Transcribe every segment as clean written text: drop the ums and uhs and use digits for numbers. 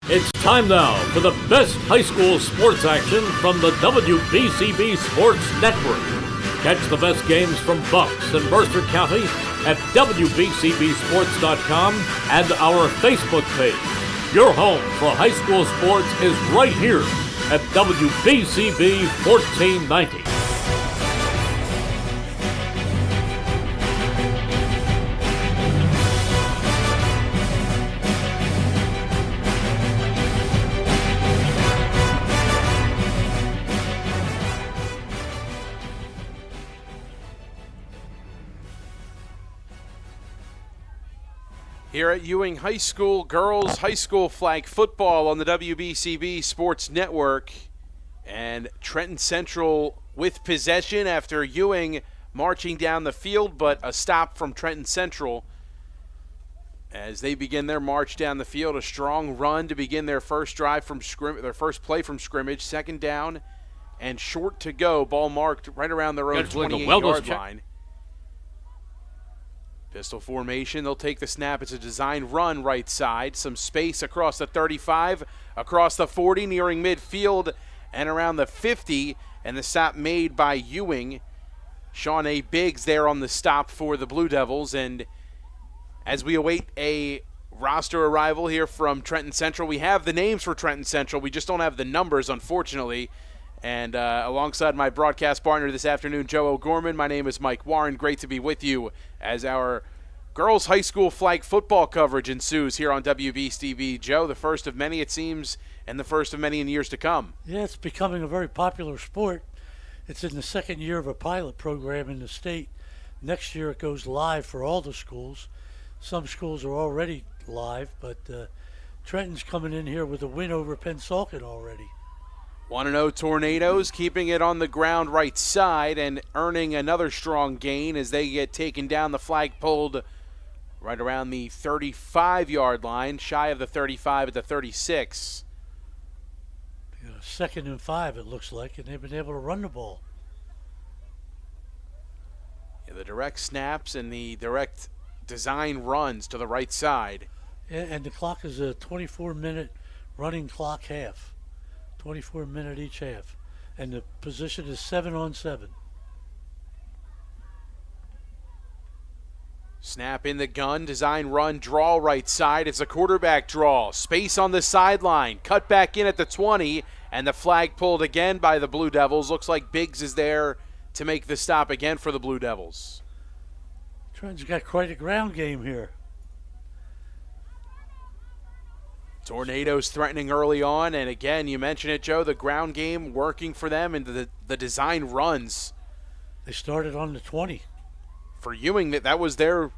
It's time now for the best high school sports action from the WBCB Sports Network. Catch the best games from Bucks and Mercer County at WBCBSports.com and our Facebook page. Your home for high school sports is right here at WBCB 1490. Here at Ewing High School, girls high school flag football on the WBCB Sports Network. And Trenton Central with possession after Ewing marching down the field, but a stop from Trenton Central as they begin their march down the field. A strong run to begin their first drive from their first play from scrimmage. Second down and short to go. Ball marked right around their own 28-yard line. Pistol formation, they'll take the snap. It's a design run right side. Some space across the 35, across the 40, nearing midfield, and around the 50. And the stop made by Ewing. Shawnee Biggs there on the stop for the Blue Devils. And as we await a roster arrival here from Trenton Central, we have the names for Trenton Central. We just don't have the numbers, unfortunately. And alongside my broadcast partner this afternoon, Joe O'Gorman, my name is Mike Warren. Great to be with you as our girls high school flag football coverage ensues here on WBCB. Joe, the first of many, it seems, and the first of many in years to come. Yeah, it's becoming a very popular sport. It's in the second year of a pilot program in the state. Next year it goes live for all the schools. Some schools are already live, but Trenton's coming in here with a win over Pennsauken already. 1-0 Tornadoes, keeping it on the ground right side and earning another strong gain as they get taken down. The flag pulled right around the 35-yard line, shy of the 35 at the 36. Second and 5, it looks like, and they've been able to run the ball. Yeah, the direct snaps and the direct design runs to the right side. And the clock is a 24-minute running clock half. 24-minute each half. And the position is 7-on-7. Snap in the gun, design run, draw right side. It's a quarterback draw. Space on the sideline. Cut back in at the 20, and the flag pulled again by the Blue Devils. Looks like Biggs is there to make the stop again for the Blue Devils. Trenton's got quite a ground game here. Tornadoes threatening early on, and again, you mentioned it, Joe, the ground game working for them and the design runs. They started on the 20. For Ewing, that was their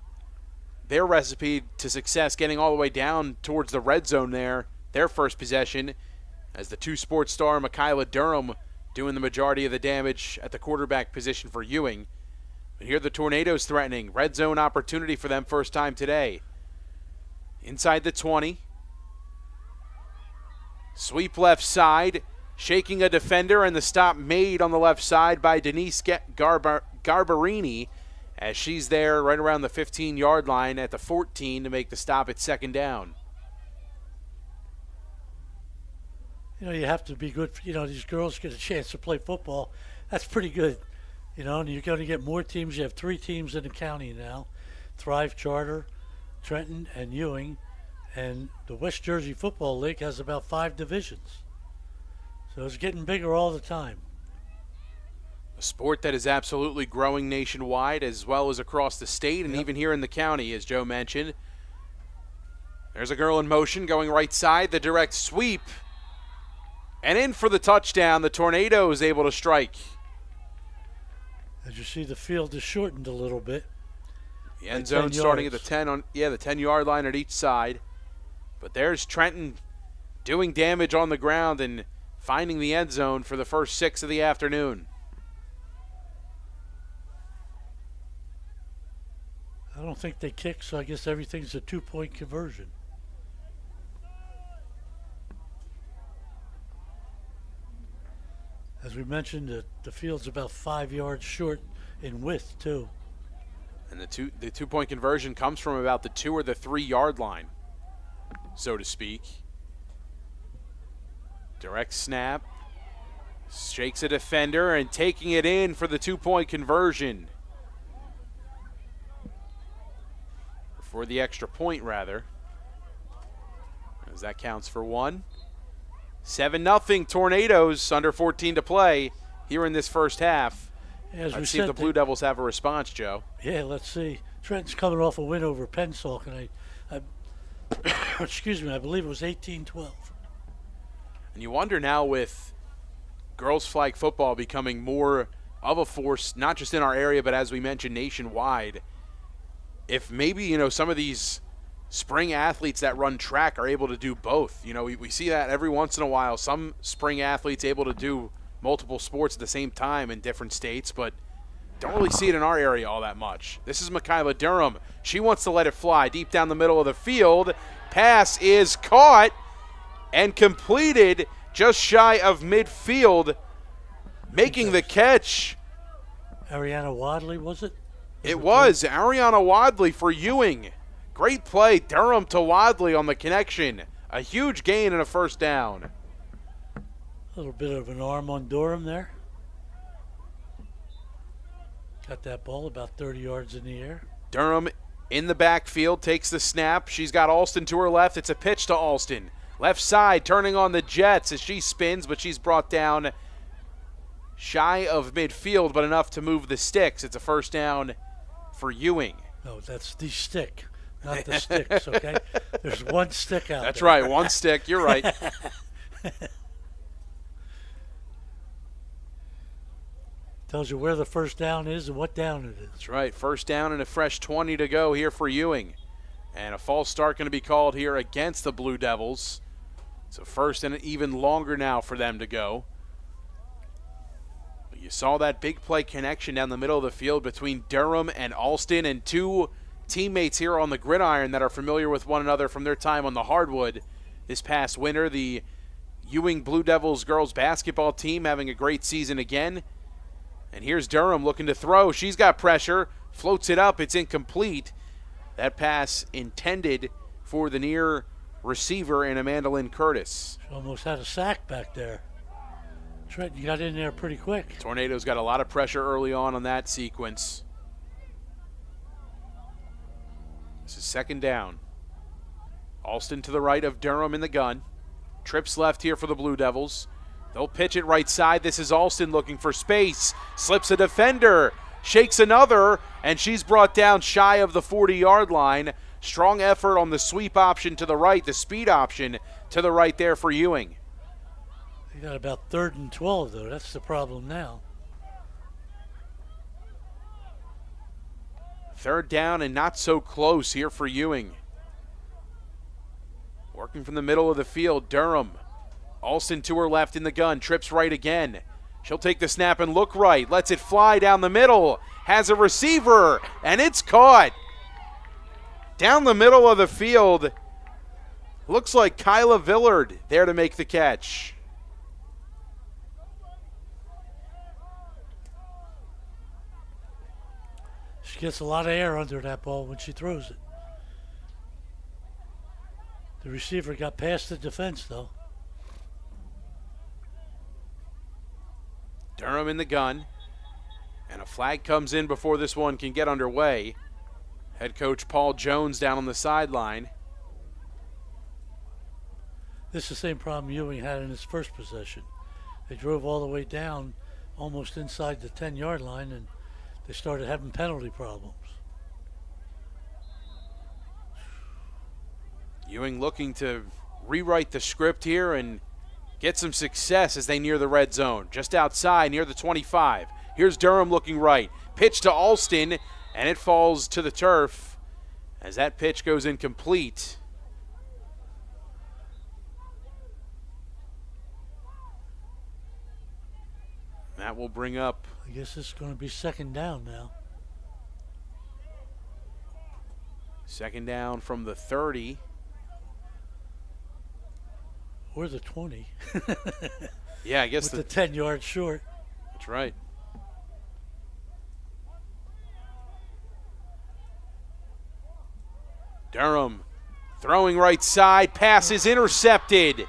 recipe to success, getting all the way down towards the red zone there, their first possession, as the two-sport star Michaela Durham doing the majority of the damage at the quarterback position for Ewing. But here the Tornadoes threatening. Red zone opportunity for them first time today. Inside the 20. Sweep left side, shaking a defender, and the stop made on the left side by Denise Garbarini as she's there right around the 15-yard line at the 14 to make the stop at second down. You have to be good. These girls get a chance to play football. That's pretty good. And you're going to get more teams. You have 3 teams in the county now. Thrive Charter, Trenton, and Ewing. And the West Jersey Football League has about 5 divisions. So it's getting bigger all the time. A sport that is absolutely growing nationwide as well as across the state and even here in the county, as Joe mentioned. There's a girl in motion going right side, the direct sweep. And in for the touchdown, the Tornadoes able to strike. As you see, the field is shortened a little bit. The end zone starting at the 10-yard line at each side. But there's Trenton doing damage on the ground and finding the end zone for the first 6 of the afternoon. I don't think they kick, so I guess everything's a 2-point conversion. As we mentioned, the field's about 5 yards short in width, too. And the two-point conversion comes from about the 2 or the 3 yard line, so to speak. Direct snap. Shakes a defender and taking it in for the 2-point conversion. For the extra point, rather. As that counts for one. 7-0 Tornadoes, under 14 to play here in this first half. Let's see if the Blue Devils have a response, Joe. Yeah, let's see. Trenton's coming off a win over Pensacola, and excuse me, I believe it was 18-12. And you wonder now, with girls flag football becoming more of a force, not just in our area, but as we mentioned, nationwide, if maybe, some of these spring athletes that run track are able to do both. We see that every once in a while. Some spring athletes able to do multiple sports at the same time in different states, but don't really see it in our area all that much. This is Michaela Durham. She wants to let it fly deep down the middle of the field. Pass is caught and completed just shy of midfield. Making the catch. Ariana Wadley, was it? It was Ariana Wadley for Ewing. Great play, Durham to Wadley on the connection. A huge gain and a first down. A little bit of an arm on Durham there. Got that ball about 30 yards in the air. Durham in the backfield, takes the snap. She's got Alston to her left. It's a pitch to Alston. Left side, turning on the Jets as she spins, but she's brought down shy of midfield, but enough to move the sticks. It's a first down for Ewing. No, that's the stick, not the sticks, okay? There's one stick out That's there. right, one stick. You're right. Tells you where the first down is and what down it is. That's right. First down and a fresh 20 to go here for Ewing. And a false start going to be called here against the Blue Devils. So first and even longer now for them to go. But you saw that big play connection down the middle of the field between Durham and Alston, and two teammates here on the gridiron that are familiar with one another from their time on the hardwood this past winter. The Ewing Blue Devils girls basketball team having a great season again. And here's Durham looking to throw. She's got pressure. Floats it up. It's incomplete. That pass intended for the near receiver in Amanda Lynn Curtis. She almost had a sack back there. Trenton got in there pretty quick. Tornadoes got a lot of pressure early on that sequence. This is second down. Alston to the right of Durham in the gun. Trips left here for the Blue Devils. They'll pitch it right side. This is Alston looking for space. Slips a defender. Shakes another. And she's brought down shy of the 40-yard line. Strong effort on the sweep option to the right. The speed option to the right there for Ewing. They got about 3rd and 12, though. That's the problem now. Third down and not so close here for Ewing. Working from the middle of the field, Durham. Alston to her left in the gun, trips right again. She'll take the snap and look right, lets it fly down the middle, has a receiver, and it's caught. Down the middle of the field, looks like Kyla Villard there to make the catch. She gets a lot of air under that ball when she throws it. The receiver got past the defense, though. Durham in the gun, and a flag comes in before this one can get underway. Head coach Paul Jones down on the sideline. This is the same problem Ewing had in his first possession. They drove all the way down almost inside the 10-yard line, and they started having penalty problems. Ewing looking to rewrite the script here and get some success as they near the red zone. Just outside, near the 25. Here's Durham looking right. Pitch to Alston, and it falls to the turf as that pitch goes incomplete. That will bring up... I guess it's going to be second down now. Second down from the 30. Or the 20. Yeah, I guess with the 10 yards short. That's right. Durham throwing right side. Pass is intercepted.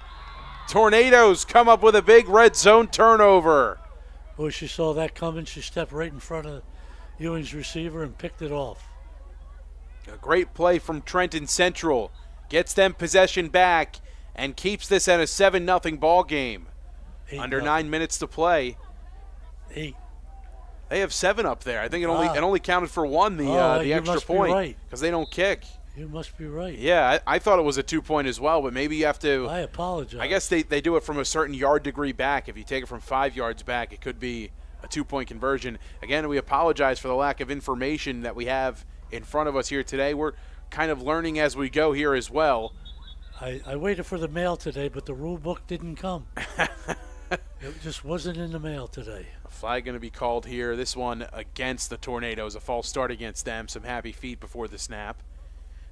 Tornadoes come up with a big red zone turnover. Boy, she saw that coming. She stepped right in front of Ewing's receiver and picked it off. A great play from Trenton Central. Gets them possession back and keeps this at a 7-0 ball game. Under 9 minutes to play. 8. They have 7 up there. I think it only counted for 1, the extra point, because they don't kick. You must be right. Yeah, I thought it was a 2-point as well, but maybe you have to. I apologize. I guess they do it from a certain yard degree back. If you take it from 5 yards back, it could be a 2-point conversion. Again, we apologize for the lack of information that we have in front of us here today. We're kind of learning as we go here as well. I waited for the mail today, but the rule book didn't come. It just wasn't in the mail today. A flag going to be called here. This one against the Tornadoes. A false start against them. Some happy feet before the snap.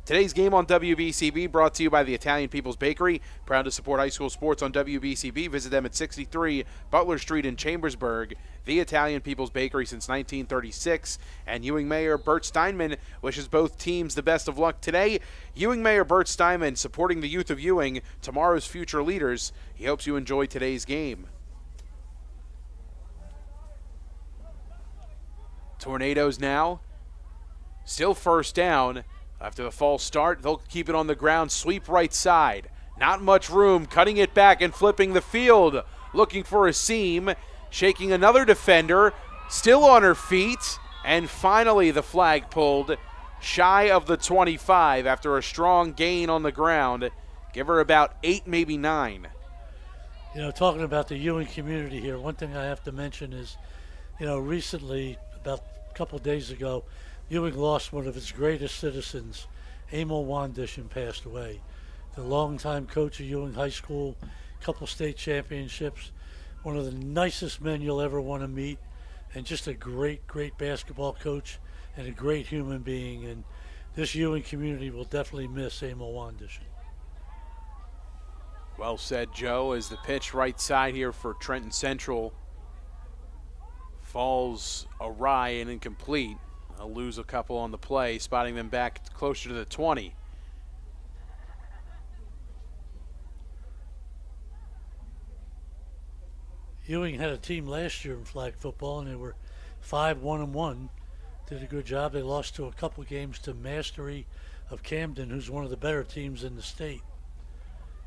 Today's game on WBCB brought to you by the Italian People's Bakery. Proud to support high school sports on WBCB. Visit them at 63 Butler Street in Chambersburg. The Italian People's Bakery since 1936. And Ewing Mayor Bert Steinman wishes both teams the best of luck today. Ewing Mayor Bert Steinman supporting the youth of Ewing, tomorrow's future leaders. He hopes you enjoy today's game. Tornadoes now. Still first down. After the false start, they'll keep it on the ground, sweep right side. Not much room, cutting it back and flipping the field. Looking for a seam, shaking another defender, still on her feet, and finally the flag pulled shy of the 25 after a strong gain on the ground. Give her about 8, maybe 9. You know, talking about the Ewing community here, one thing I have to mention is, you know, recently, about a couple of days ago, Ewing lost one of its greatest citizens. Emil Wandischen passed away. The longtime coach of Ewing High School, couple state championships, one of the nicest men you'll ever want to meet, and just a great, great basketball coach and a great human being. And this Ewing community will definitely miss Emil Wandischen. Well said, Joe, as the pitch right side here for Trenton Central falls awry and incomplete. They'll lose a couple on the play, spotting them back closer to the 20. Ewing had a team last year in flag football, and they were 5-1-1. Did a good job. They lost to a couple games to Mastery of Camden, who's one of the better teams in the state.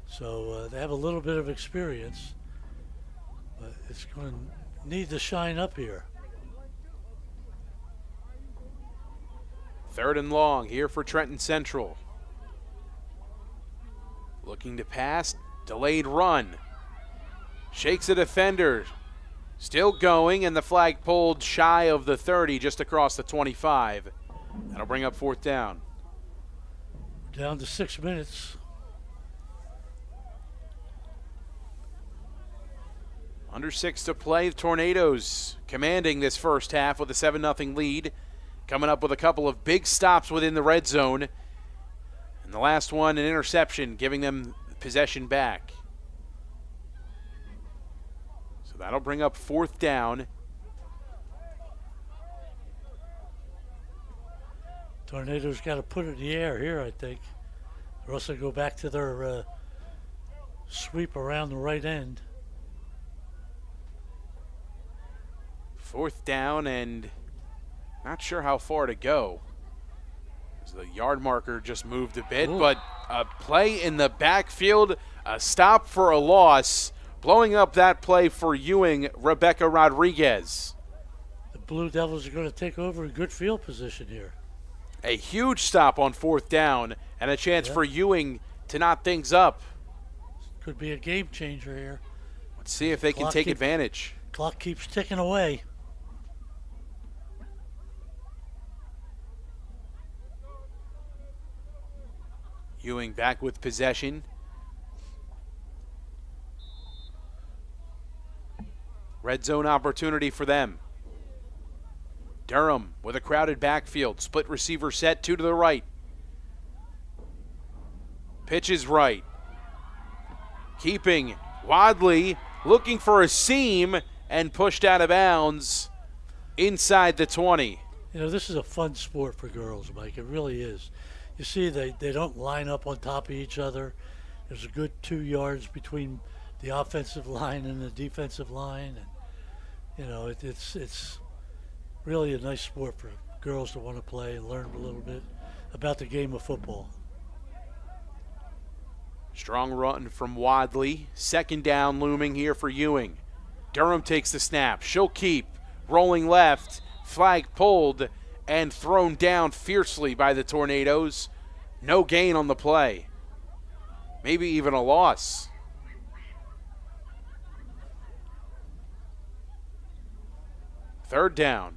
So they have a little bit of experience, but it's going to need to shine up here. 3rd and long here for Trenton Central. Looking to pass, delayed run. Shakes a defender. Still going, and the flag pulled shy of the 30, just across the 25. That'll bring up 4th down. Down to 6 minutes. Under 6 to play. The Tornadoes commanding this first half with a 7-0 lead. Coming up with a couple of big stops within the red zone. And the last one, an interception, giving them possession back. So that'll bring up 4th down. Tornadoes got to put it in the air here, I think. Or else they go back to their sweep around the right end. 4th down, and not sure how far to go. The yard marker just moved a bit, but a play in the backfield, a stop for a loss. Blowing up that play for Ewing, Rebecca Rodriguez. The Blue Devils are going to take over a good field position here. A huge stop on 4th down and a chance for Ewing to knot things up. Could be a game changer here. Let's see if they can take advantage. Clock keeps ticking away. Ewing back with possession. Red zone opportunity for them. Durham with a crowded backfield. Split receiver set, 2 to the right. Pitch is right. Keeping Wadley, looking for a seam, and pushed out of bounds inside the 20. You know, this is a fun sport for girls, Mike. It really is. You see, they don't line up on top of each other. There's a good 2 yards between the offensive line and the defensive line, and it's really a nice sport for girls to want to play and learn a little bit about the game of football. Strong run from Wadley. Second down looming here for Ewing. Durham takes the snap. She'll keep. Rolling left. Flag pulled and thrown down fiercely by the Tornadoes. No gain on the play. Maybe even a loss. Third down.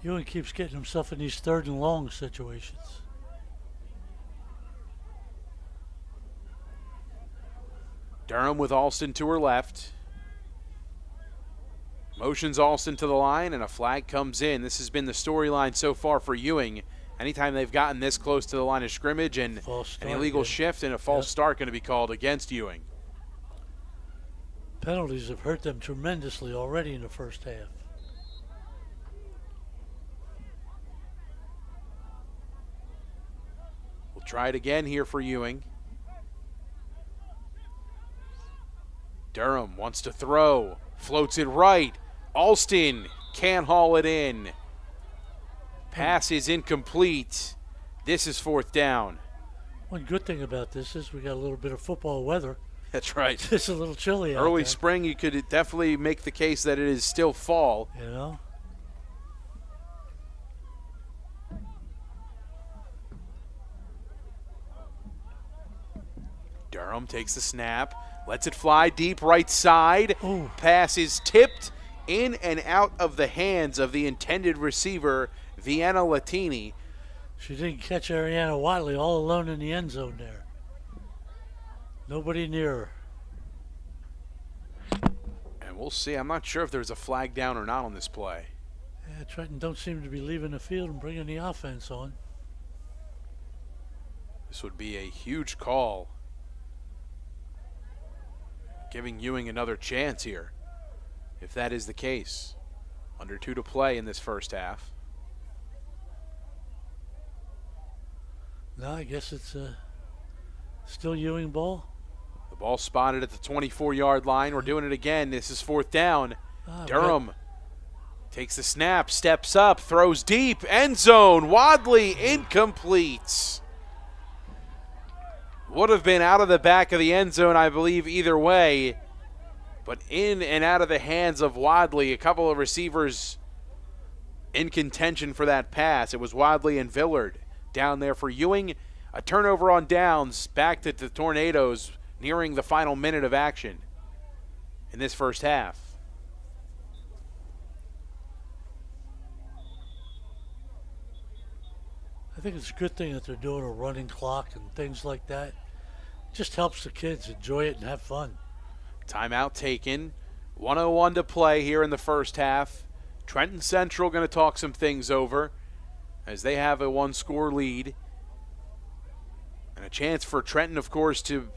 Ewing keeps getting himself in these third and long situations. Durham with Alston to her left. Motions Alston to the line, and a flag comes in. This has been the storyline so far for Ewing. Anytime they've gotten this close to the line of scrimmage, and an illegal shift and a false start going to be called against Ewing. Penalties have hurt them tremendously already in the first half. We'll try it again here for Ewing. Durham wants to throw, floats it right. Alston can't haul it in. Pass is incomplete. This is fourth down. One good thing about this is we got a little bit of football weather. That's right. It's a little chilly out Early there. spring, you could definitely make the case that it is still fall. You know? Durham takes the snap, lets it fly deep right side. Ooh. Pass is tipped in and out of the hands of the intended receiver, Vienna Latini. She didn't catch Ariana Watley all alone in the end zone there. Nobody near her. And we'll see. I'm not sure if there's a flag down or not on this play. Yeah, Trenton don't seem to be leaving the field and bringing the offense on. This would be a huge call, giving Ewing another chance here, if that is the case. Under 2 to play in this first half. No, I guess it's still Ewing ball. The ball spotted at the 24-yard line. We're doing it again. This is fourth down. Durham takes the snap, steps up, throws deep, end zone. Wadley incomplete. Would have been out of the back of the end zone, I believe, either way. But in and out of the hands of Wadley. A couple of receivers in contention for that pass. It was Wadley and Villard down there for Ewing. A turnover on downs back to the Tornadoes nearing the final minute of action in this first half. I think it's a good thing that they're doing a running clock and things like that. It just helps the kids enjoy it and have fun. Timeout taken. 1:01 to play here in the first half. Trenton Central going to talk some things over as they have a one-score lead. And a chance for Trenton, of course, to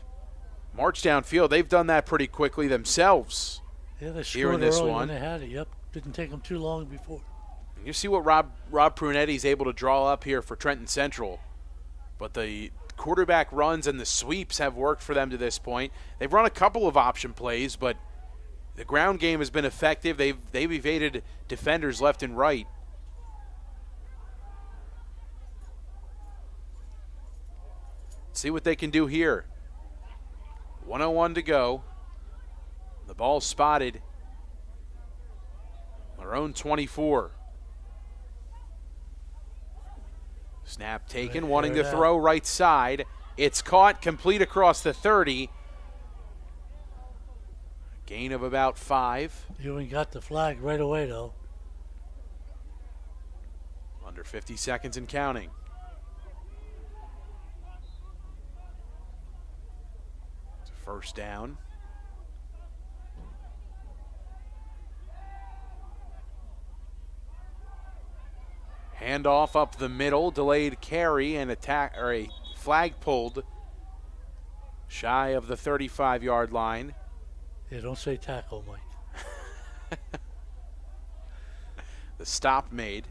march downfield. They've done that pretty quickly themselves. Yeah, they here in scored this early one. when they had it. Yep, didn't take them too long before. And you see what Rob Prunetti's able to draw up here for Trenton Central. But the quarterback runs and the sweeps have worked for them to this point. They've run a couple of option plays, but the ground game has been effective. They've evaded defenders left and right. See what they can do here. 1:01 to go. The ball spotted. Their own 24. Snap taken, wanting to throw right side. It's caught, complete across the 30. Gain of about 5. Ewing got the flag right away, though. Under 50 seconds and counting. It's a first down. Handoff up the middle, delayed carry and attack, or a flag pulled shy of the 35-yard line. Yeah, don't say tackle, Mike. The stop made.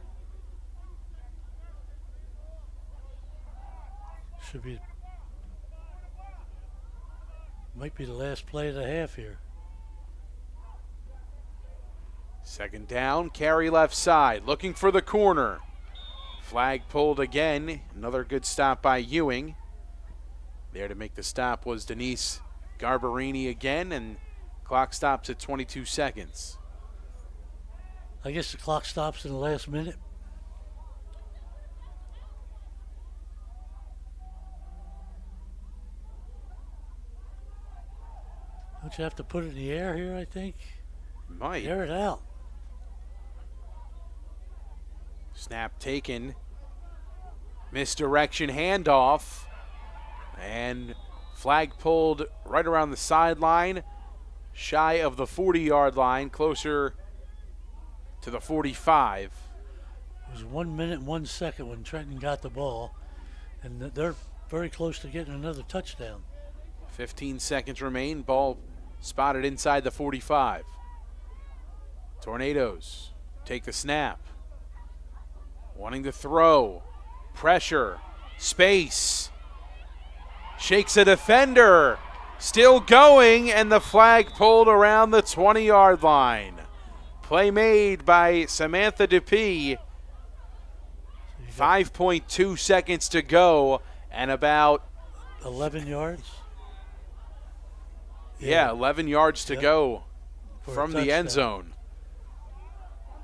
Should be. Might be the last play of the half here. Second down, carry left side, looking for the corner. Flag pulled again. Another good stop by Ewing. There to make the stop was Denise Garbarini again, and clock stops at 22 seconds. I guess the clock stops in the last minute. Don't you have to put it in the air here, I think? Might. Air it out. Snap taken. Misdirection handoff. And flag pulled right around the sideline. Shy of the 40-yard line, closer to the 45. It was 1 minute and 1 second when Trenton got the ball. And they're very close to getting another touchdown. 15 seconds remain. Ball spotted inside the 45. Tornadoes take the snap. Wanting to throw. Pressure. Space. Shakes a defender. Still going, and the flag pulled around the 20-yard line. Play made by Samantha DeP. 5.2 seconds to go, and about 11 yards? Yeah, 11 yards to go from the end touchdown. zone.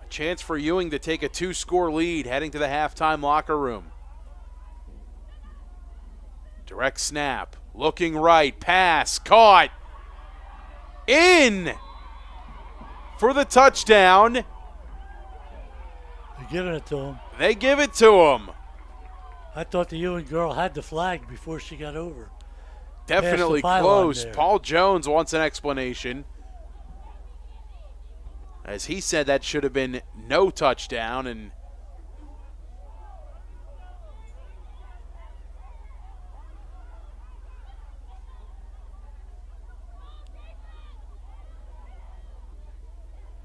A chance for Ewing to take a 2-score lead heading to the halftime locker room. Direct snap, looking right, pass, caught, in for the touchdown. They're giving it to him. They give it to him. I thought the Ewing girl had the flag before she got over. Definitely pylon close. there. Paul Jones wants an explanation. As he said, that should have been no touchdown, and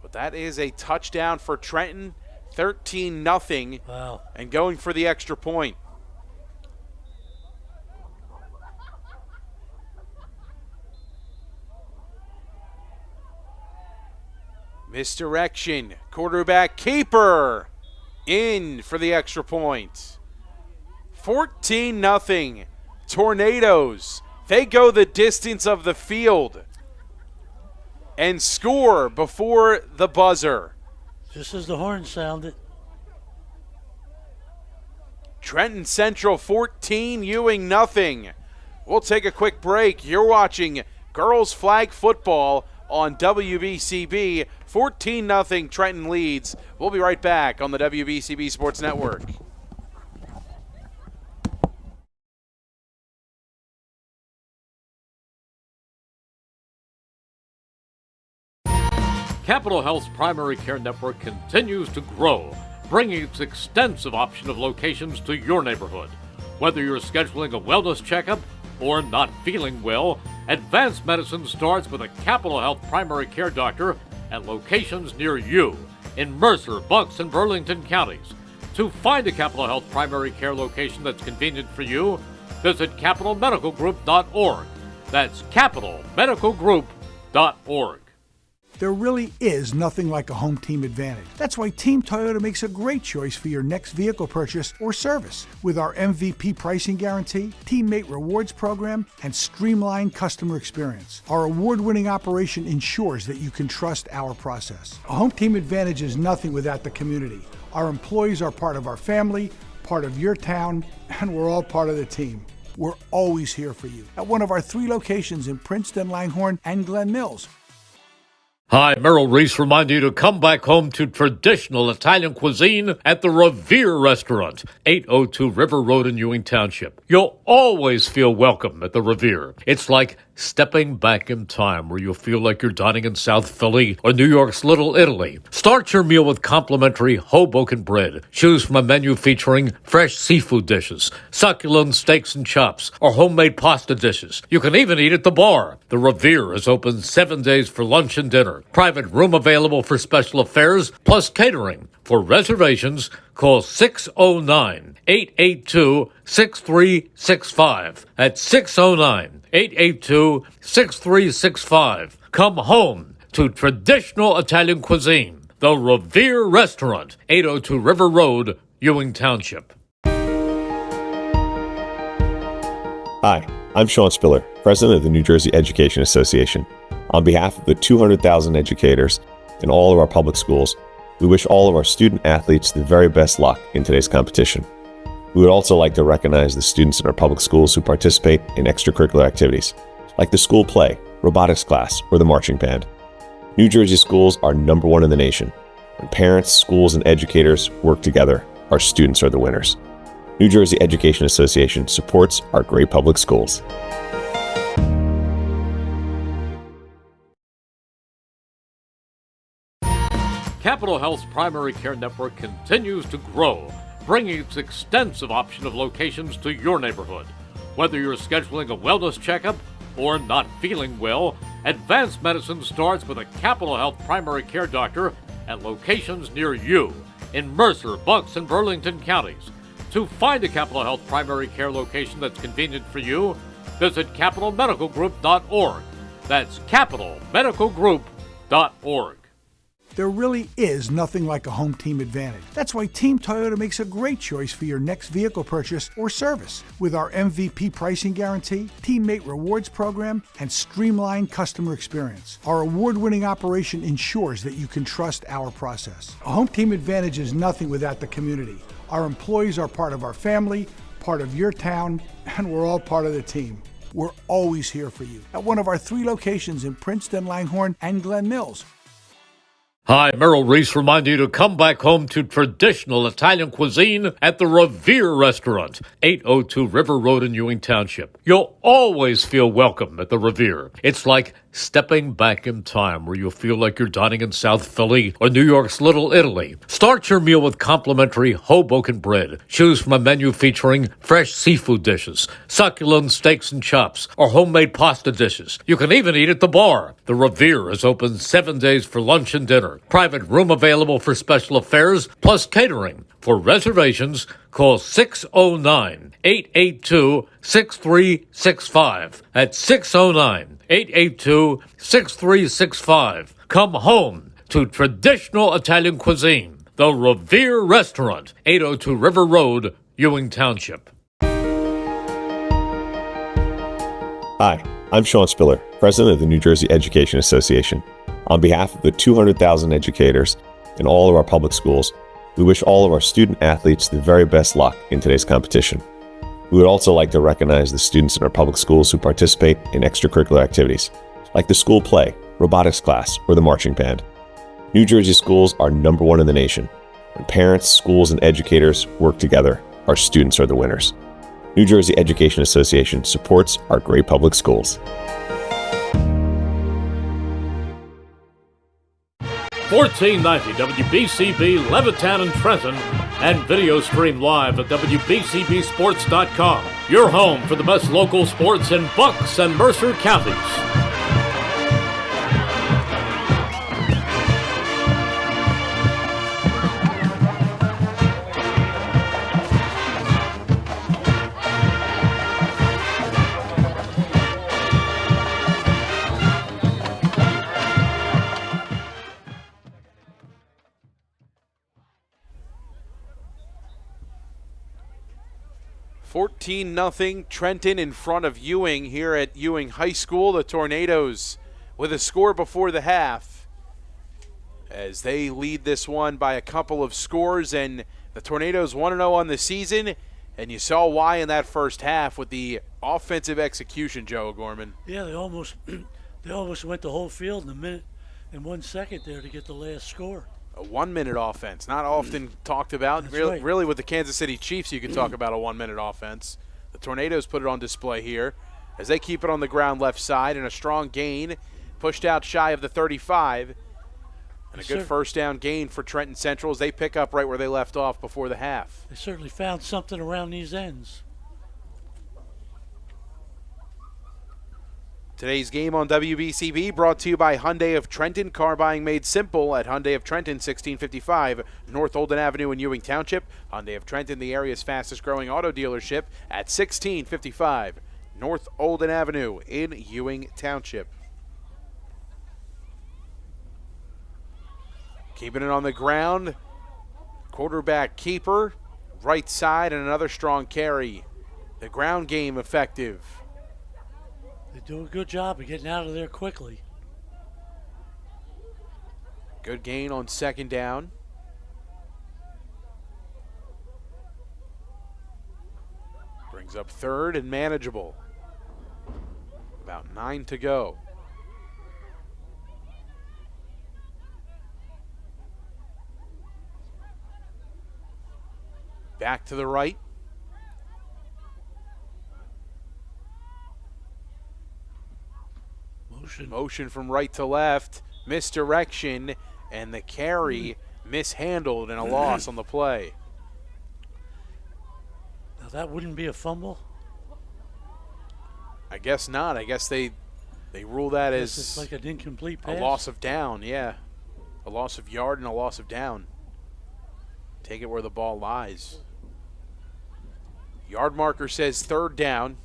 but that is a touchdown for Trenton, 13-0, Wow. and going for the extra point. Misdirection, quarterback keeper, in for the extra point. 14-0, Tornadoes. They go the distance of the field and score before the buzzer. Just as the horn sounded. Trenton Central 14, Ewing nothing. We'll take a quick break. You're watching girls flag football on WBCB. 14-0 Trenton leads. We'll be right back on the WBCB Sports Network. Capital Health's primary care network continues to grow, bringing its extensive option of locations to your neighborhood. Whether you're scheduling a wellness checkup or not feeling well, advanced medicine starts with a Capital Health primary care doctor at locations near you in Mercer, Bucks, and Burlington counties. To find a Capital Health primary care location that's convenient for you, visit capitalmedicalgroup.org. That's capitalmedicalgroup.org. There really is nothing like a home team advantage. That's why Team Toyota makes a great choice for your next vehicle purchase or service. With our MVP pricing guarantee, teammate rewards program, and streamlined customer experience, our award-winning operation ensures that you can trust our process. A home team advantage is nothing without the community. Our employees are part of our family, part of your town, and we're all part of the team. We're always here for you at one of our 3 locations in Princeton, Langhorne, and Glen Mills. Hi, Merrill Reese reminding you to come back home to traditional Italian cuisine at the Revere Restaurant, 802 River Road in Ewing Township. You'll always feel welcome at the Revere. It's like stepping back in time where you'll feel like you're dining in South Philly or New York's Little Italy. Start your meal with complimentary Hoboken bread. Choose from a menu featuring fresh seafood dishes, succulent steaks and chops, or homemade pasta dishes. You can even eat at the bar. The Revere is open 7 days for lunch and dinner. Private room available for special affairs, plus catering. For reservations, call 609-882-6365. That's 609 882-6365. Come home to traditional Italian cuisine. The Revere Restaurant, 802 River Road, Ewing Township. Hi, I'm Sean Spiller, President of the New Jersey Education Association. On behalf of the 200,000 educators in all of our public schools, we wish all of our student athletes the very best luck in today's competition. We would also like to recognize the students in our public schools who participate in extracurricular activities, like the school play, robotics class, or the marching band. New Jersey schools are number one in the nation. When parents, schools, and educators work together, our students are the winners. New Jersey Education Association supports our great public schools. Capital Health's primary care network continues to grow, bringing its extensive option of locations to your neighborhood. Whether you're scheduling a wellness checkup or not feeling well, advanced medicine starts with a Capital Health primary care doctor at locations near you in Mercer, Bucks, and Burlington counties. To find a Capital Health primary care location that's convenient for you, visit capitalmedicalgroup.org. That's capitalmedicalgroup.org. There really is nothing like a home team advantage. That's why Team Toyota makes a great choice for your next vehicle purchase or service. With our MVP pricing guarantee, teammate rewards program, and streamlined customer experience, our award-winning operation ensures that you can trust our process. A home team advantage is nothing without the community. Our employees are part of our family, part of your town, and we're all part of the team. We're always here for you at one of our 3 locations in Princeton, Langhorne, and Glen Mills. Hi, Merrill Reese reminding you to come back home to traditional Italian cuisine at the Revere Restaurant, 802 River Road in Ewing Township. You'll always feel welcome at the Revere. It's like stepping back in time where you'll feel like you're dining in South Philly or New York's Little Italy. Start your meal with complimentary Hoboken bread. Choose from a menu featuring fresh seafood dishes, succulent steaks and chops, or homemade pasta dishes. You can even eat at the bar. The Revere is open 7 days for lunch and dinner. Private room available for special affairs, plus catering. For reservations, call 609-882-6365. That's 609-882-6365. Come home to traditional Italian cuisine. The Revere Restaurant, 802 River Road, Ewing Township. Hi, I'm Sean Spiller, President of the New Jersey Education Association. On behalf of the 200,000 educators in all of our public schools, we wish all of our student athletes the very best luck in today's competition. We would also like to recognize the students in our public schools who participate in extracurricular activities, like the school play, robotics class, or the marching band. New Jersey schools are number one in the nation. When parents, schools, and educators work together, our students are the winners. New Jersey Education Association supports our great public schools. 1490 WBCB Levittown and Trenton, and video stream live at WBCBsports.com. Your home for the best local sports in Bucks and Mercer counties. Nothing. Trenton in front of Ewing here at Ewing High School. The Tornadoes with a score before the half as they lead this one by a couple of scores, and the Tornadoes 1-0 on the season, and you saw why in that first half with the offensive execution, Joe O'Gorman. Yeah, they almost went the whole field in a minute and 1 second there to get the last score. A 1 minute offense, not often talked about. Really, with the Kansas City Chiefs, you can talk about a 1 minute offense. The Tornadoes put it on display here as they keep it on the ground left side, and a strong gain, pushed out shy of the 35. And a good first down gain for Trenton Central as they pick up right where they left off before the half. They certainly found something around these ends. Today's game on WBCB brought to you by Hyundai of Trenton. Car buying made simple at Hyundai of Trenton, 1655 North Olden Avenue in Ewing Township. Hyundai of Trenton, the area's fastest growing auto dealership at 1655 North Olden Avenue in Ewing Township. Keeping it on the ground. Quarterback keeper, right side, and another strong carry. The ground game effective. They do a good job of getting out of there quickly. Good gain on second down. Brings up third and manageable. About 9 to go. Back to the right. Motion from right to left. Misdirection, and the carry mishandled and a loss on the play. Now that wouldn't be a fumble? I guess not. I guess they rule that as It's like an incomplete pass. a loss of down, yeah. A loss of yard and a loss of down. Take it where the ball lies. Yard marker says third down.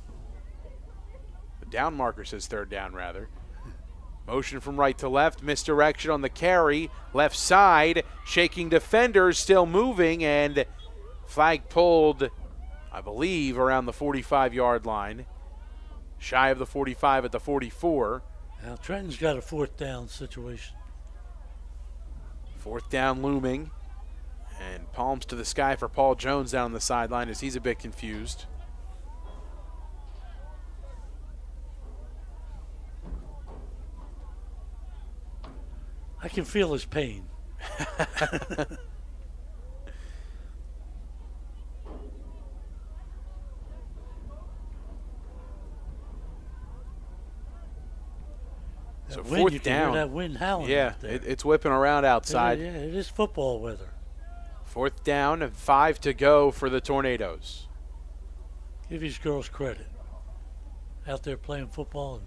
The down marker says third down, rather. Motion from right to left, misdirection on the carry. Left side, shaking defenders, still moving, and flag pulled, I believe, around the 45-yard line. Shy of the 45 at the 44. Now Trenton's got a fourth down situation. Fourth down looming. And palms to the sky for Paul Jones down the sideline as he's a bit confused. I can feel his pain. So Wind, fourth you can hear down. that wind howling Yeah, out there. it's whipping around outside. Yeah, it is football weather. Fourth down and 5 to go for the Tornadoes. Give these girls credit. Out there playing football in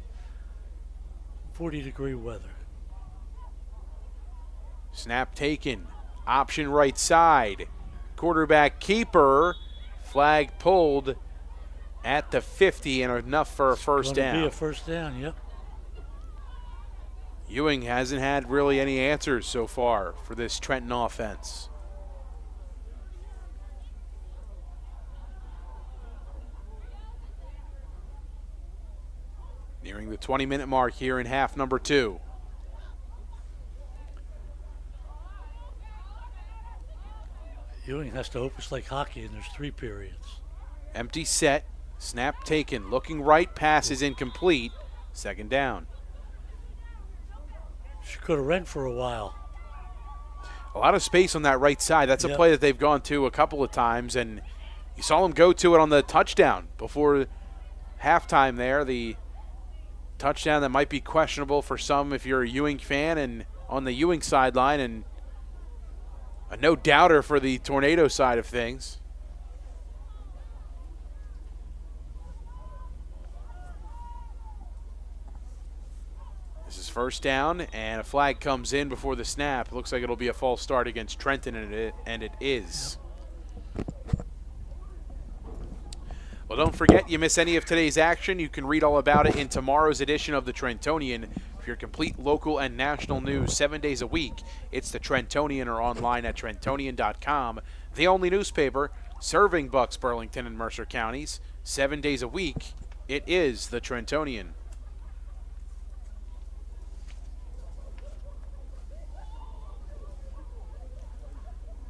40-degree weather. Snap taken. Option right side. Quarterback keeper. Flag pulled at the 50 and enough for a first Gonna down. be a first down, yep. Ewing hasn't had really any answers so far for this Trenton offense. Nearing the 20-minute mark here in half number 2. Ewing has to hope it's like hockey and there's 3 periods. Empty set. Snap taken. Looking right. Pass is incomplete. Second down. She could have ran for a while. A lot of space on that right side. That's a Yep. play that they've gone to a couple of times, and you saw them go to it on the touchdown before halftime there. The touchdown that might be questionable for some if you're a Ewing fan and on the Ewing sideline, and a no-doubter for the Tornado side of things. This is first down, and a flag comes in before the snap. It looks like it'll be a false start against Trenton, and it is. Well, don't forget, you miss any of today's action, you can read all about it in tomorrow's edition of the Trentonian. For your complete local and national news 7 days a week, it's the Trentonian or online at Trentonian.com. The only newspaper serving Bucks, Burlington, and Mercer counties 7 days a week. It is the Trentonian.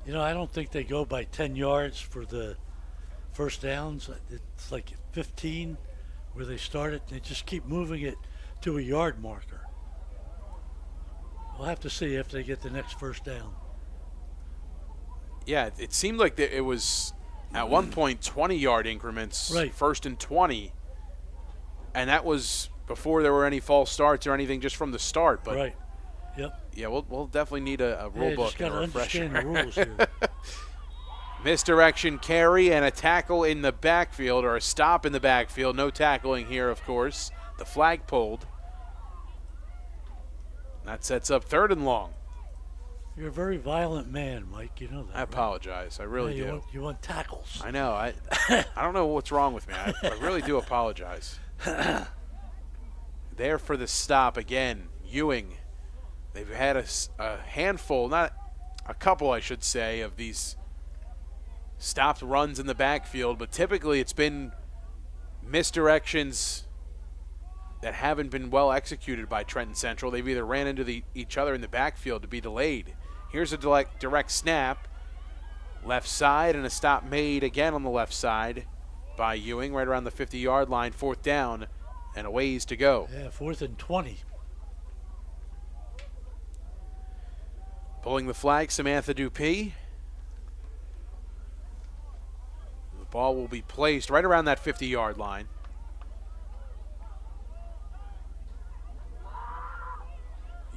You know, I don't think they go by 10 yards for the first downs. It's like 15 where they start it. They just keep moving it to a yard marker. We'll have to see if they get the next first down. Yeah, it seemed like it was at one point 20-yard increments, Right. First and 20, and that was before there were any false starts or anything, just from the start. But Right. Yep. yeah, we'll definitely need a rule You book just got and to a refresher. understand the rules here. Misdirection carry and a tackle in the backfield, or a stop in the backfield. No tackling here, of course. The flag pulled. That sets up third and long. You're a very violent man, Mike. You know that. I apologize. I really yeah, do. You want tackles. I know. I don't know what's wrong with me. I really do apologize. There for the stop again. Ewing. They've had a handful, not a couple, I should say, of these stopped runs in the backfield, but typically it's been misdirections that haven't been well executed by Trenton Central. They've either ran into each other in the backfield to be delayed. Here's a direct snap. Left side, and a stop made again on the left side by Ewing right around the 50-yard line. 4th down and a ways to go. Yeah, 4th and 20. Pulling the flag, Samantha Dupuy. The ball will be placed right around that 50-yard line.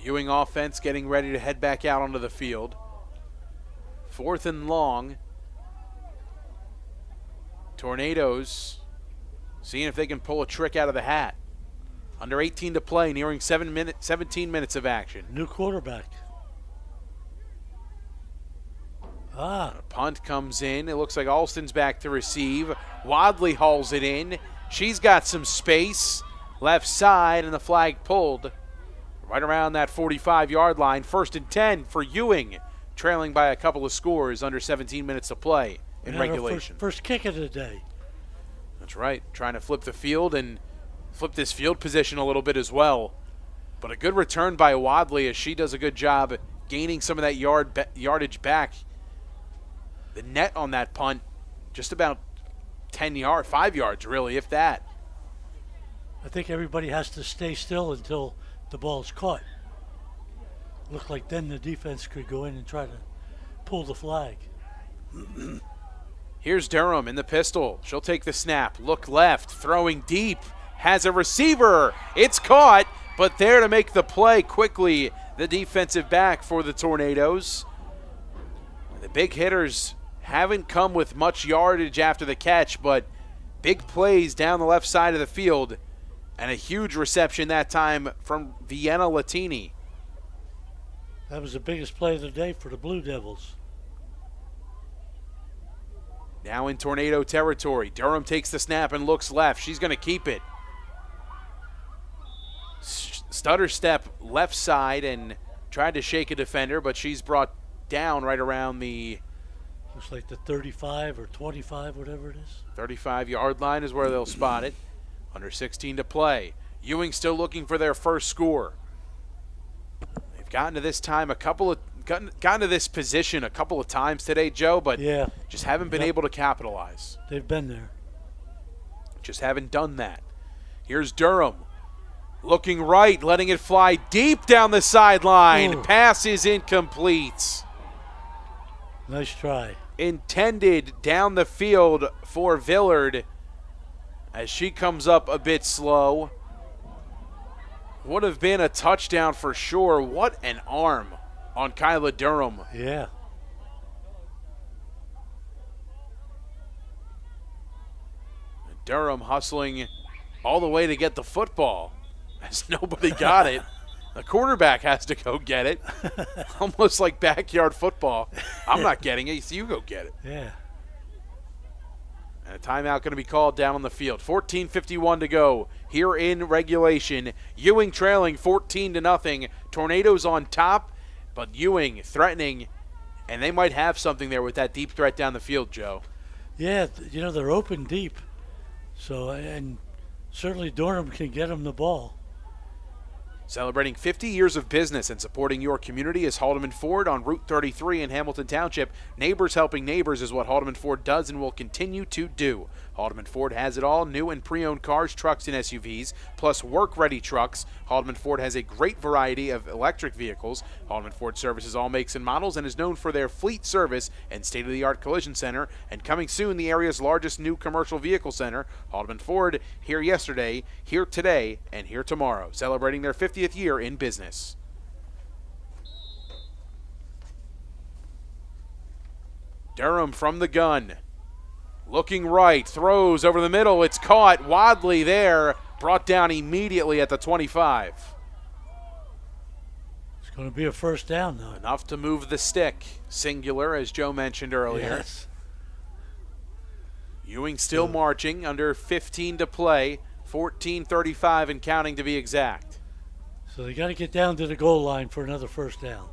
Ewing offense getting ready to head back out onto the field. 4th and long. Tornadoes seeing if they can pull a trick out of the hat. Under 18 to play, nearing 17 minutes of action. New quarterback. A punt comes in. It looks like Alston's back to receive. Wadley hauls it in. She's got some space. Left side, and the flag pulled right around that 45-yard line. 1st and 10 for Ewing, trailing by a couple of scores, under 17 minutes to play in regulation. First kick of the day. That's right. Trying to flip the field and flip this field position a little bit as well. But a good return by Wadley as she does a good job gaining some of that yardage back. The net on that punt, just about 5 yards really, if that. I think everybody has to stay still until the ball's caught. Looked like then the defense could go in and try to pull the flag. Here's Durham in the pistol. She'll take the snap. Look left, throwing deep. Has a receiver. It's caught, but there to make the play quickly, the defensive back for the Tornadoes. The big hitters haven't come with much yardage after the catch, but big plays down the left side of the field, and a huge reception that time from Vienna Latini. That was the biggest play of the day for the Blue Devils. Now in Tornado territory. Durham takes the snap and looks left. She's going to keep it. Stutter step left side and tried to shake a defender, but she's brought down right around the... Looks like the 35 or 25, whatever it is. 35-yard line is where they'll spot it. Under 16 to play. Ewing still looking for their first score. They've gotten to this position a couple of times today, Joe, but just haven't been able to capitalize. They've been there. Just haven't done that. Here's Durham. Looking right, letting it fly deep down the sideline. Pass is incomplete. Nice try. Intended down the field for Villard as she comes up a bit slow. Would have been a touchdown for sure. What an arm on Kyla Durham. Yeah. Durham hustling all the way to get the football as nobody got it. The quarterback has to go get it. Almost like backyard football. I'm not getting it, so you go get it. Yeah. And a timeout going to be called down on the field. 14:51 to go here in regulation. Ewing trailing 14-0. Tornadoes on top, but Ewing threatening, and they might have something there with that deep threat down the field, Joe. Yeah, they're open deep. So, and certainly Durham can get them the ball. Celebrating 50 years of business and supporting your community is Haldeman Ford on Route 33 in Hamilton Township. Neighbors helping neighbors is what Haldeman Ford does and will continue to do. Haldeman Ford has it all, new and pre-owned cars, trucks, and SUVs, plus work-ready trucks. Haldeman Ford has a great variety of electric vehicles. Haldeman Ford services all makes and models and is known for their fleet service and state-of-the-art collision center. And coming soon, the area's largest new commercial vehicle center. Haldeman Ford, here yesterday, here today, and here tomorrow, celebrating their 50th year in business. Durham from the gun. Looking right, throws over the middle. It's caught. Wadley there, brought down immediately at the 25. It's going to be a first down, though. Enough to move the stick. Singular, as Joe mentioned earlier. Yes. Ewing still marching, under 15 to play. 14:35 and counting to be exact. So they got to get down to the goal line for another first down.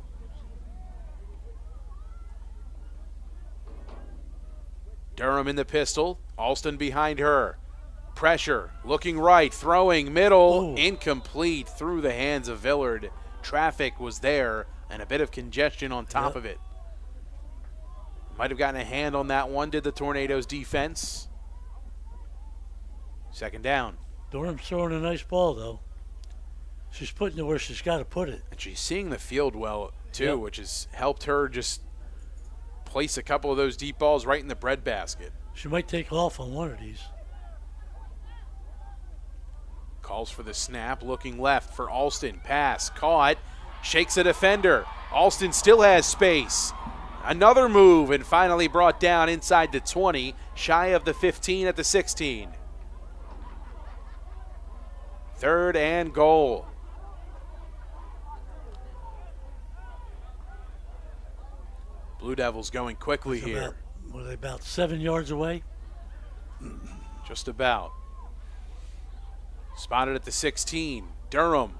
Durham in the pistol. Alston behind her. Pressure, looking right, throwing middle, incomplete through the hands of Villard. Traffic was there and a bit of congestion on top of it. Might have gotten a hand on that one, did the Tornadoes defense. Second down. Durham's throwing a nice ball, though. She's putting it where she's got to put it. And she's seeing the field well, too, which has helped her just place a couple of those deep balls right in the breadbasket. She might take off on one of these. Calls for the snap, looking left for Alston. Pass, caught, shakes a defender. Alston still has space. Another move and finally brought down inside the 20, shy of the 15 at the 16. Third and goal. Blue Devils going quickly here. Were they about 7 yards away? Just about. Spotted at the 16. Durham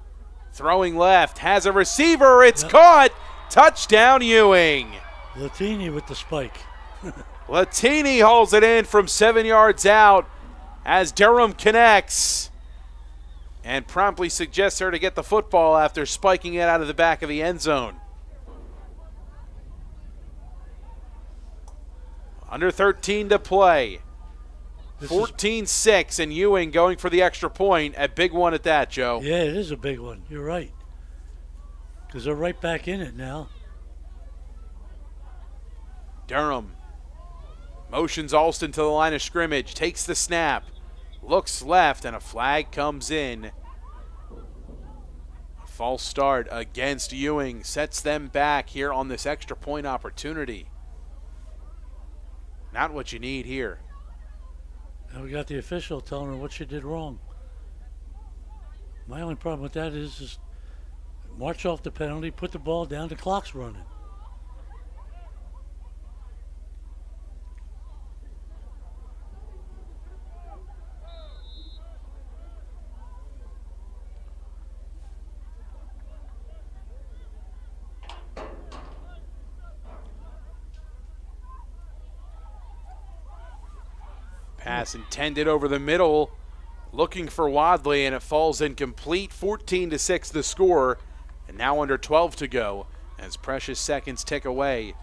throwing left, has a receiver, it's caught. Touchdown Ewing. Latini with the spike. Latini holds it in from 7 yards out as Durham connects and promptly suggests her to get the football after spiking it out of the back of the end zone. Under 13 to play. 14-6, and Ewing going for the extra point. A big one at that, Joe. Yeah, it is a big one. You're right. Because they're right back in it now. Durham motions Alston to the line of scrimmage, takes the snap, looks left, and a flag comes in. A false start against Ewing sets them back here on this extra point opportunity. Not what you need here. Now we got the official telling her what she did wrong. My only problem with that is just march off the penalty, put the ball down, the clock's running. Pass intended over the middle, looking for Wadley, and it falls incomplete. 14-6 the score, and now under 12 to go as precious seconds tick away.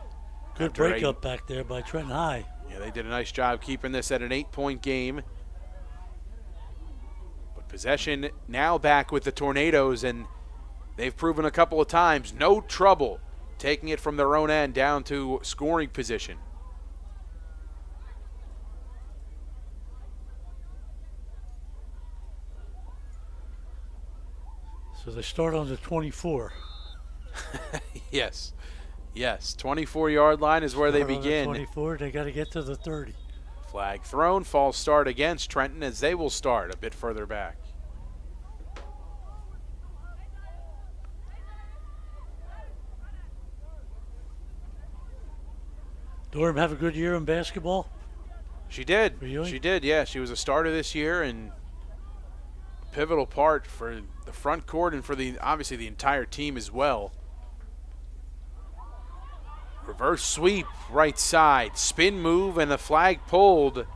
Good breakup back there by Trenton High. Yeah, they did a nice job keeping this at an 8-point game. But possession now back with the Tornadoes, and they've proven a couple of times no trouble taking it from their own end down to scoring position. So they start on the 24. Yes. 24-yard line is where they begin. 24, they got to get to the 30. Flag thrown, false start against Trenton as they will start a bit further back. Durham have a good year in basketball? She did. Really? She did, yeah. She was a starter this year and a pivotal part for the front court and for obviously the entire team as well. Reverse sweep, right side, spin move, and the flag pulled.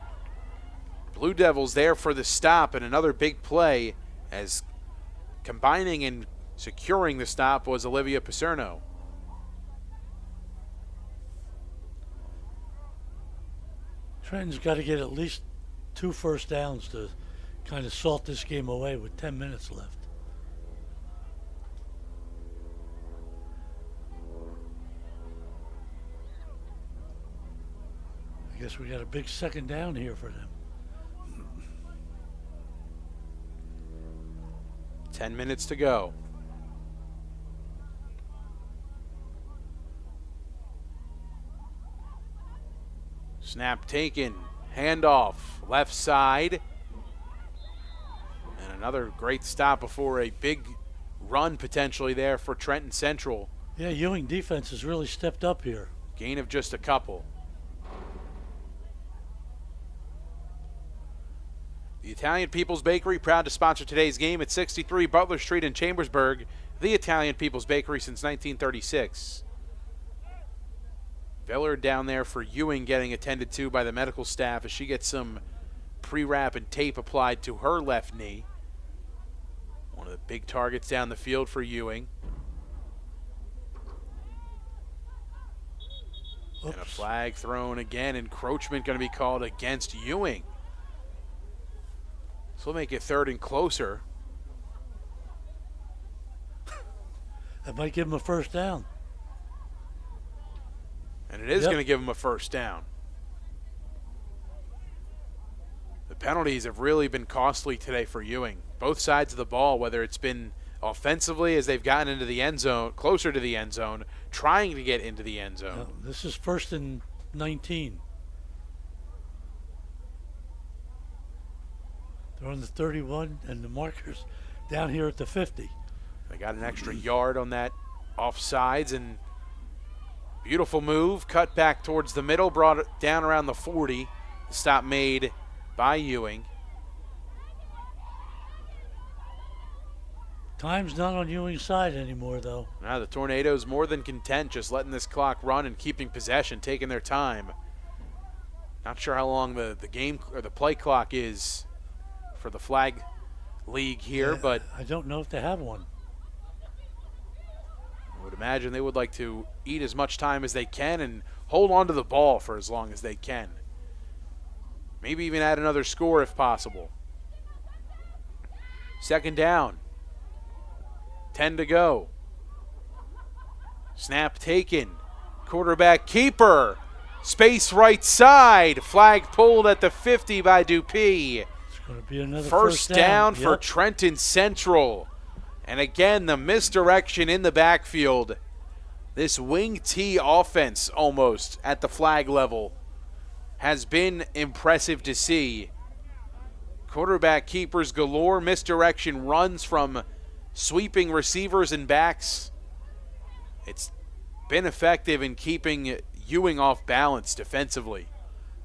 Blue Devils there for the stop, and another big play as combining and securing the stop was Olivia Pacerno. Trenton's got to get at least 2 first downs to kind of salt this game away with 10 minutes left. I guess we got a big second down here for them. 10 minutes to go. Snap taken, handoff, left side. And another great stop before a big run potentially there for Trenton Central. Yeah, Ewing defense has really stepped up here. Gain of just a couple. The Italian People's Bakery, proud to sponsor today's game at 63 Butler Street in Chambersburg. The Italian People's Bakery since 1936. Villard down there for Ewing, getting attended to by the medical staff as she gets some pre-wrap and tape applied to her left knee. One of the big targets down the field for Ewing. Oops. And a flag thrown again. Encroachment going to be called against Ewing. So we'll make it 3rd and closer. That might give him a first down. And it is Yep. going to give him a first down. The penalties have really been costly today for Ewing. Both sides of the ball, whether it's been offensively as they've gotten into the end zone, closer to the end zone, trying to get into the end zone. No, this is 1st and 19. They're on the 31, and the marker's down here at the 50. They got an extra yard on that offsides, and beautiful move. Cut back towards the middle, brought it down around the 40. Stop made by Ewing. Time's not on Ewing's side anymore, though. Now the Tornadoes more than content just letting this clock run and keeping possession, taking their time. Not sure how long the game or the play clock is for the flag league here, Yeah, but I don't know if they have one. I would imagine they would like to eat as much time as they can and hold on to the ball for as long as they can. Maybe even add another score if possible. 2nd down. 10 to go. Snap taken. Quarterback keeper. Space right side. Flag pulled at the 50 by Dupuis. It's going to be another First down for Yep. Trenton Central. And again, the misdirection in the backfield. This wing T offense almost at the flag level has been impressive to see. Quarterback keepers galore, misdirection runs from sweeping receivers and backs. It's been effective in keeping Ewing off balance defensively.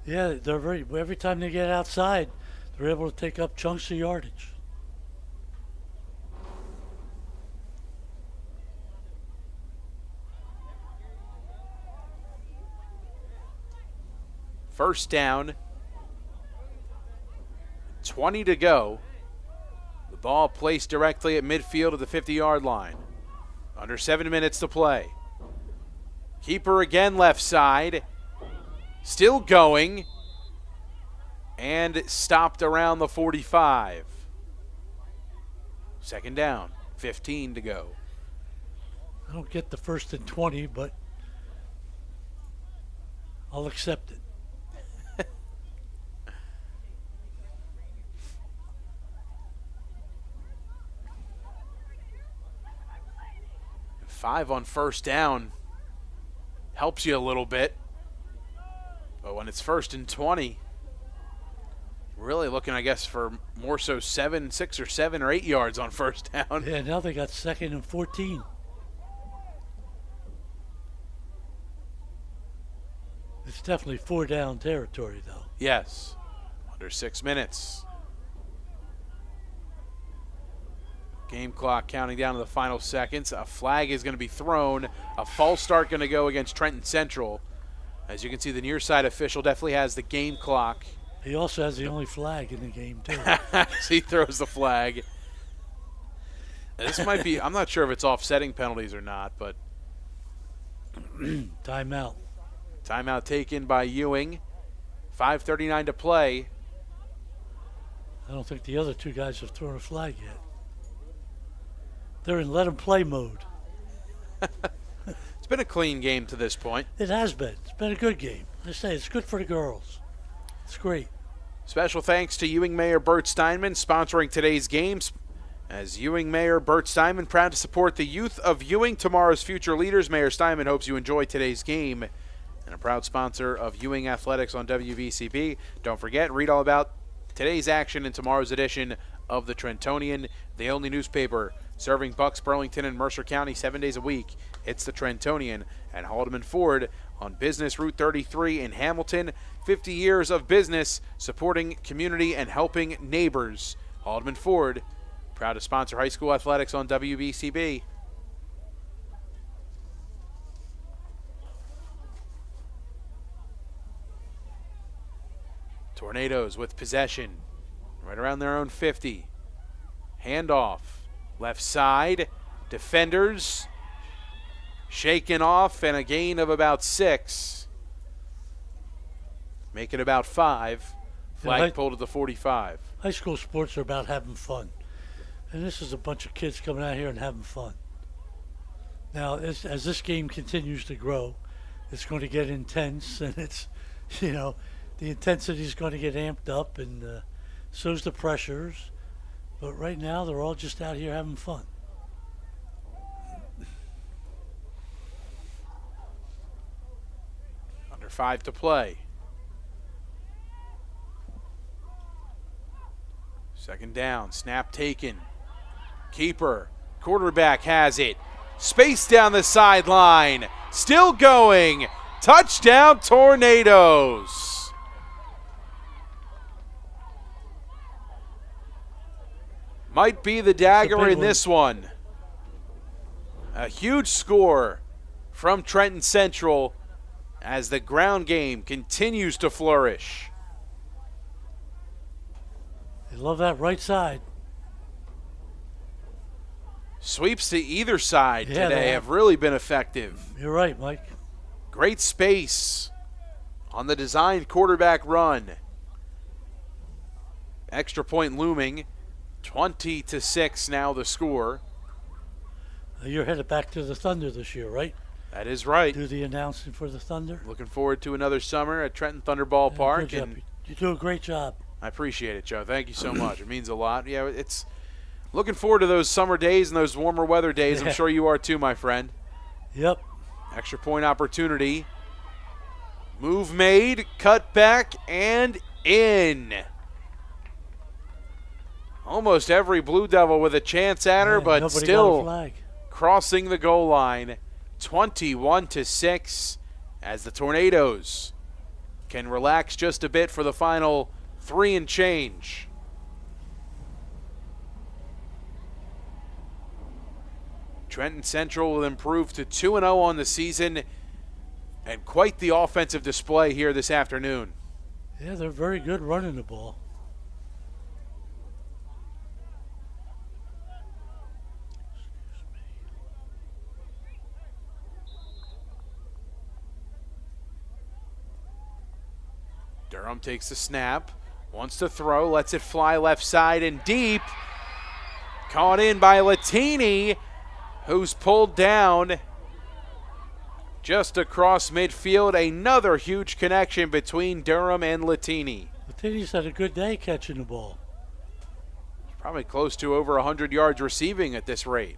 Yeah, they're every time they get outside, they're able to take up chunks of yardage. First down, 20 to go. The ball placed directly at midfield of the 50-yard line. Under 7 minutes to play. Keeper again left side. Still going. And stopped around the 45. 2nd down, 15 to go. I don't get the 1st and 20, but I'll accept it. 5 on first down helps you a little bit. But when it's 1st and 20, really looking, I guess, for more so 6 or 7 or 8 yards on first down. Yeah, now they got 2nd and 14. It's definitely 4-down territory, though. Yes, under 6 minutes. Game clock counting down to the final seconds. A flag is going to be thrown. A false start going to go against Trenton Central. As you can see, the near side official definitely has the game clock. He also has the only flag in the game, too. As he throws the flag. This might be, I'm not sure if it's offsetting penalties or not, but Timeout. timeout taken by Ewing. 5:39 to play. I don't think the other two guys have thrown a flag yet. They're in let-them-play mode. It's been a clean game to this point. It has been. It's been a good game. I say it's good for the girls. It's great. Special thanks to Ewing Mayor Bert Steinman sponsoring today's games. As Ewing Mayor Bert Steinman proud to support the youth of Ewing, tomorrow's future leaders. Mayor Steinman hopes you enjoy today's game. And a proud sponsor of Ewing Athletics on WVCB. Don't forget, read all about today's action in tomorrow's edition of the Trentonian, the only newspaper Serving Bucks, Burlington, and Mercer County 7 days a week. It's the Trentonian and Haldeman Ford on Business Route 33 in Hamilton. 50 years of business supporting community and helping neighbors. Haldeman Ford, proud to sponsor high school athletics on WBCB. Tornadoes with possession right around their own 50. Handoff, left side, defenders shaken off, and a gain of about 6. Make it about 5. Flag pulled at the 45. High school sports are about having fun. And this is a bunch of kids coming out here and having fun. Now, as this game continues to grow, it's going to get intense, and it's, the intensity is going to get amped up, and so's the pressures. But right now, they're all just out here having fun. Under 5 to play. Second down, snap taken. Keeper, quarterback has it. Space down the sideline. Still going. Touchdown, Tornadoes. Might be the dagger in this one. A huge score from Trenton Central as the ground game continues to flourish. They love that right side. Sweeps to either side today have really been effective. You're right, Mike. Great space on the designed quarterback run. Extra point looming. 20-6 now the score. You're headed back to the Thunder this year, right? That is right. Do the announcing for the Thunder. Looking forward to another summer at Trenton Thunder Ballpark. Yeah, and you do a great job. I appreciate it, Joe. Thank you so much. It means a lot. Yeah, it's looking forward to those summer days and those warmer weather days. I'm sure you are too, my friend. Yep. Extra point opportunity. Move made, cut back, and in. Almost every Blue Devil with a chance at her, but still crossing the goal line. 21-6 as the Tornadoes can relax just a bit for the final 3 and change. Trenton Central will improve to 2-0 on the season, and quite the offensive display here this afternoon. Yeah, they're very good running the ball. Durham takes the snap, wants to throw, lets it fly left side and deep. Caught in by Latini, who's pulled down just across midfield. Another huge connection between Durham and Latini. Latini's had a good day catching the ball. Probably close to over 100 yards receiving at this rate.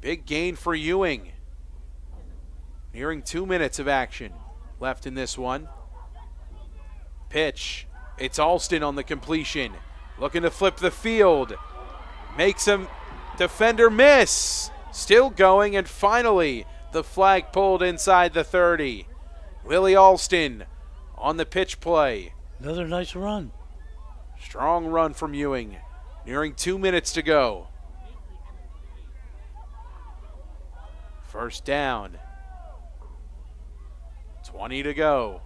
Big gain for Ewing. Nearing 2 minutes of action left in this one. Pitch. It's Alston on the completion. Looking to flip the field. Makes him defender miss. Still going, and finally the flag pulled inside the 30. Lily Alston on the pitch play. Another nice run. Strong run from Ewing. Nearing 2 minutes to go. First down. 20 to go.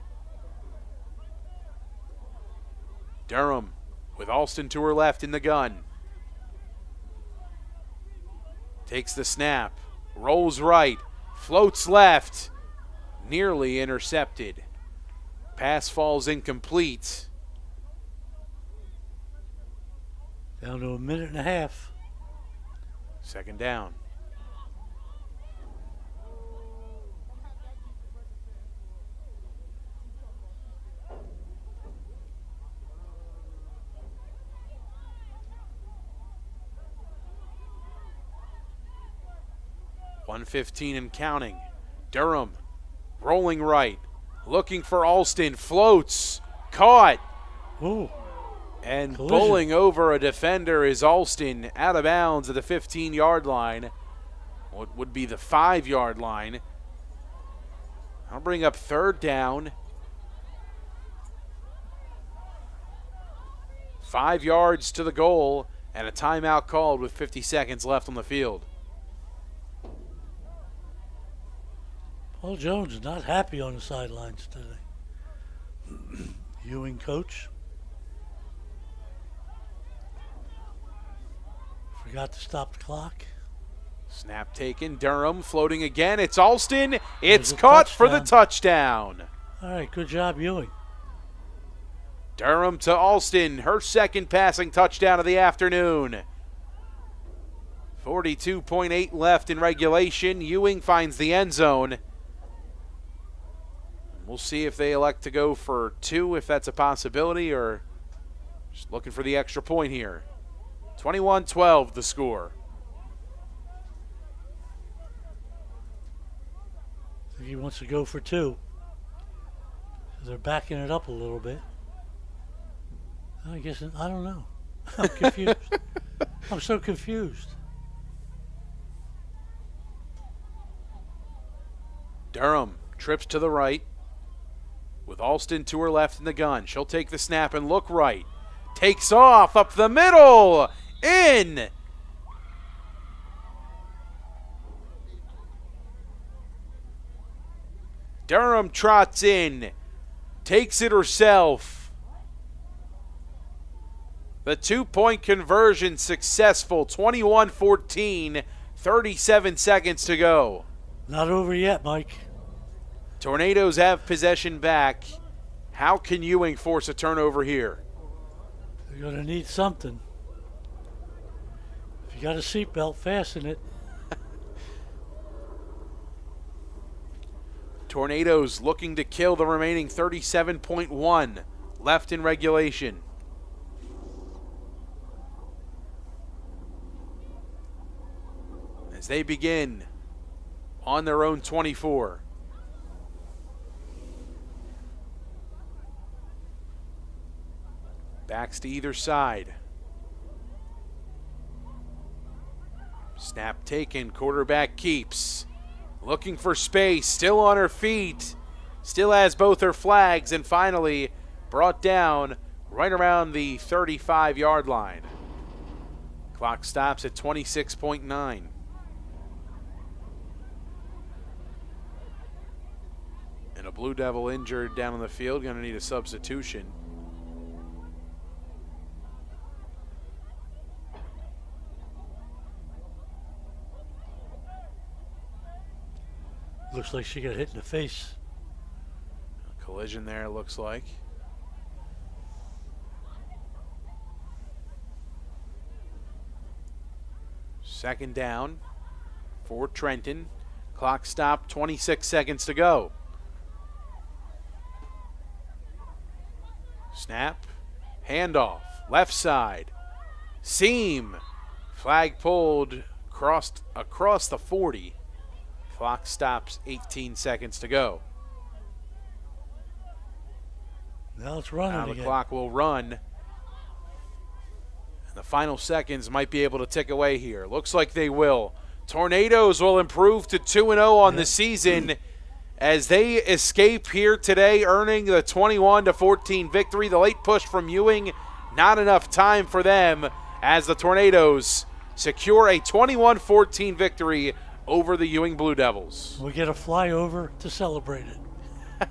Durham with Alston to her left in the gun. Takes the snap. Rolls right. Floats left. Nearly intercepted. Pass falls incomplete. Down to a minute and a half. Second down. .115 and counting. Durham rolling right. Looking for Alston. Floats. Caught. Ooh. And Collision. bowling over a defender is Alston, out of bounds at the 15-yard line. What would be the 5-yard line. I'll bring up third down. 5 yards to the goal, and a timeout called with 50 seconds left on the field. Paul Jones is not happy on the sidelines today. Ewing coach. Forgot to stop the clock. Snap taken. Durham floating again. It's Alston. It's There's a caught for the touchdown. touchdown. All right, good job, Ewing. Durham to Alston, her second passing touchdown of the afternoon. 42.8 left in regulation. Ewing finds the end zone. We'll see if they elect to go for 2, if that's a possibility, or just looking for the extra point here. 21-12 the score. I think he wants to go for 2. So they're backing it up a little bit. I guess, I don't know. I'm confused. I'm so confused. Durham trips to the right with Alston to her left in the gun. She'll take the snap and look right. Takes off up the middle. In. Durham trots in. Takes it herself. The 2-point conversion successful. 21-14. 37 seconds to go. Not over yet, Mike. Tornadoes have possession back. How can Ewing force a turnover here? They're going to need something. If you got a seatbelt, fasten it. Tornadoes looking to kill the remaining 37.1 left in regulation. As they begin on their own 24. Backs to either side. Snap taken, quarterback keeps. Looking for space, still on her feet. Still has both her flags, and finally brought down right around the 35-yard line. Clock stops at 26.9. And a Blue Devil injured down on the field, going to need a substitution. Looks like she got hit in the face. A collision there, it looks like. Second down for Trenton. Clock stopped, 26 seconds to go. Snap, handoff, left side. Seam, flag pulled across the 40. Clock stops, 18 seconds to go. Now it's running Now the again. clock will run. And the final seconds might be able to tick away here. Looks like they will. Tornadoes will improve to 2-0 on the season as they escape here today, earning the 21-14 victory. The late push from Ewing, not enough time for them as the Tornadoes secure a 21-14 victory over the Ewing Blue Devils. We get a flyover to celebrate it.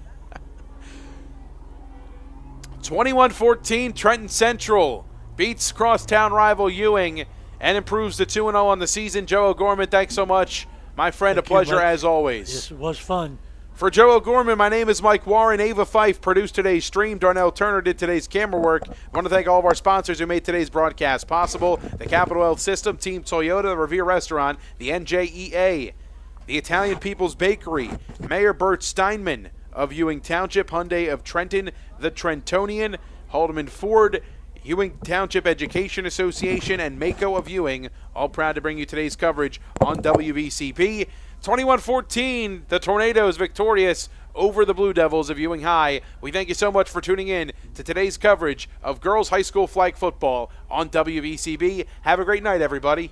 21-14, Trenton Central beats crosstown rival Ewing and improves to 2-0 on the season. Joe O'Gorman, thanks so much. My friend, Thank a pleasure you, Mike. as always. Yes, it was fun. For Joe O'Gorman, my name is Mike Warren. Ava Fife produced today's stream. Darnell Turner did today's camera work. I want to thank all of our sponsors who made today's broadcast possible. The Capital Health System, Team Toyota, the Revere Restaurant, the NJEA, the Italian People's Bakery, Mayor Bert Steinman of Ewing Township, Hyundai of Trenton, the Trentonian, Haldeman Ford, Ewing Township Education Association, and Mako of Ewing, all proud to bring you today's coverage on WVCP. 21-14, the Tornadoes victorious over the Blue Devils of Ewing High. We thank you so much for tuning in to today's coverage of girls high school flag football on WVCB. Have a great night, everybody.